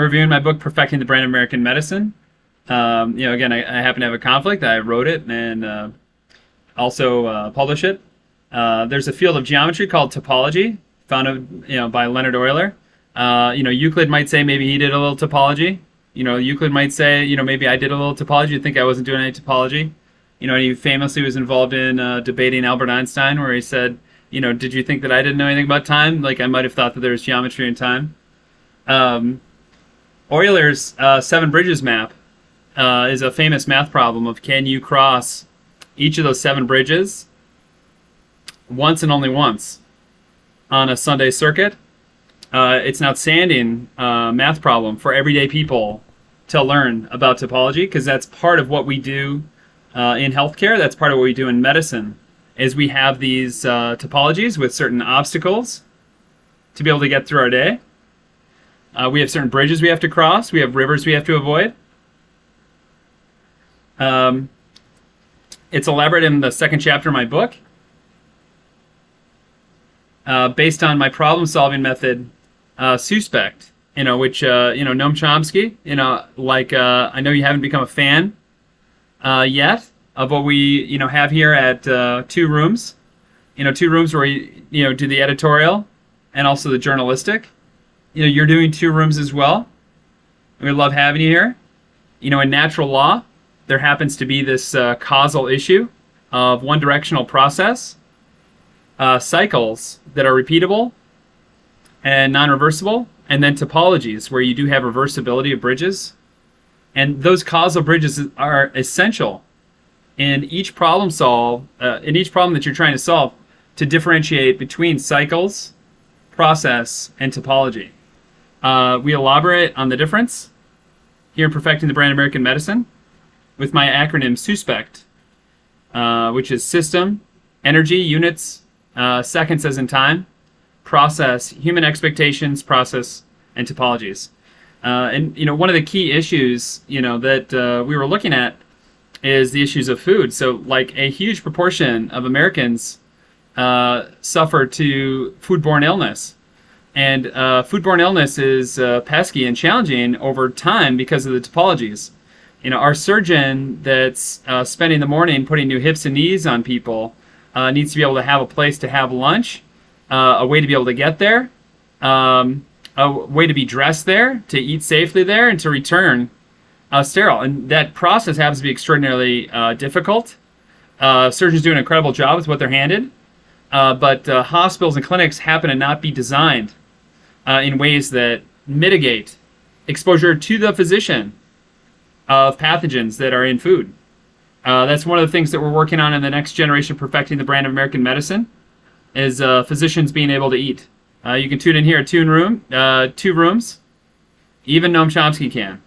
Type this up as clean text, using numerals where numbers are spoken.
reviewing my book, Perfecting the Brand of American Medicine. Again, I happen to have a conflict. I wrote it and also publish it. There's a field of geometry called topology, founded by Leonard Euler. Euclid might say maybe he did a little topology. Euclid might say maybe I did a little topology. You think I wasn't doing any topology? And he famously was involved in debating Albert Einstein, where he said, did you think that I didn't know anything about time? Like I might have thought that there was geometry in time. Euler's seven bridges map is a famous math problem of can you cross each of those seven bridges once and only once on a Sunday circuit. It's an outstanding math problem for everyday people to learn about topology, because that's part of what we do in healthcare. That's part of what we do in medicine, is we have these topologies with certain obstacles to be able to get through our day. We have certain bridges we have to cross. We have rivers we have to avoid. It's elaborated in the second chapter of my book, based on my problem-solving method, Suspect, which, Noam Chomsky, I know you haven't become a fan yet of what we, have here at two rooms. Two rooms where we, do the editorial and also the journalistic. You're doing two rooms as well. We love having you here. In natural law, there happens to be this causal issue of one-directional process, cycles that are repeatable and non-reversible, and then topologies where you do have reversibility of bridges. And those causal bridges are essential in each problem that you're trying to solve, to differentiate between cycles, process, and topology. We elaborate on the difference here in Perfecting the Brand of American Medicine with my acronym Suspect, which is system, energy, units, seconds as in time, process, human expectations, process, and topologies. One of the key issues, that we were looking at is the issues of food. So, like, a huge proportion of Americans suffer to foodborne illness. And foodborne illness is pesky and challenging over time because of the topologies. Our surgeon that's spending the morning putting new hips and knees on people needs to be able to have a place to have lunch, a way to be able to get there, a way to be dressed there, to eat safely there, and to return sterile. And that process happens to be extraordinarily difficult. Surgeons do an incredible job with what they're handed, but hospitals and clinics happen to not be designed in ways that mitigate exposure to the physician of pathogens that are in food. That's one of the things that we're working on in the next generation, Perfecting the Brand of American Medicine, is physicians being able to eat. You can tune in here at two rooms. Even Noam Chomsky can.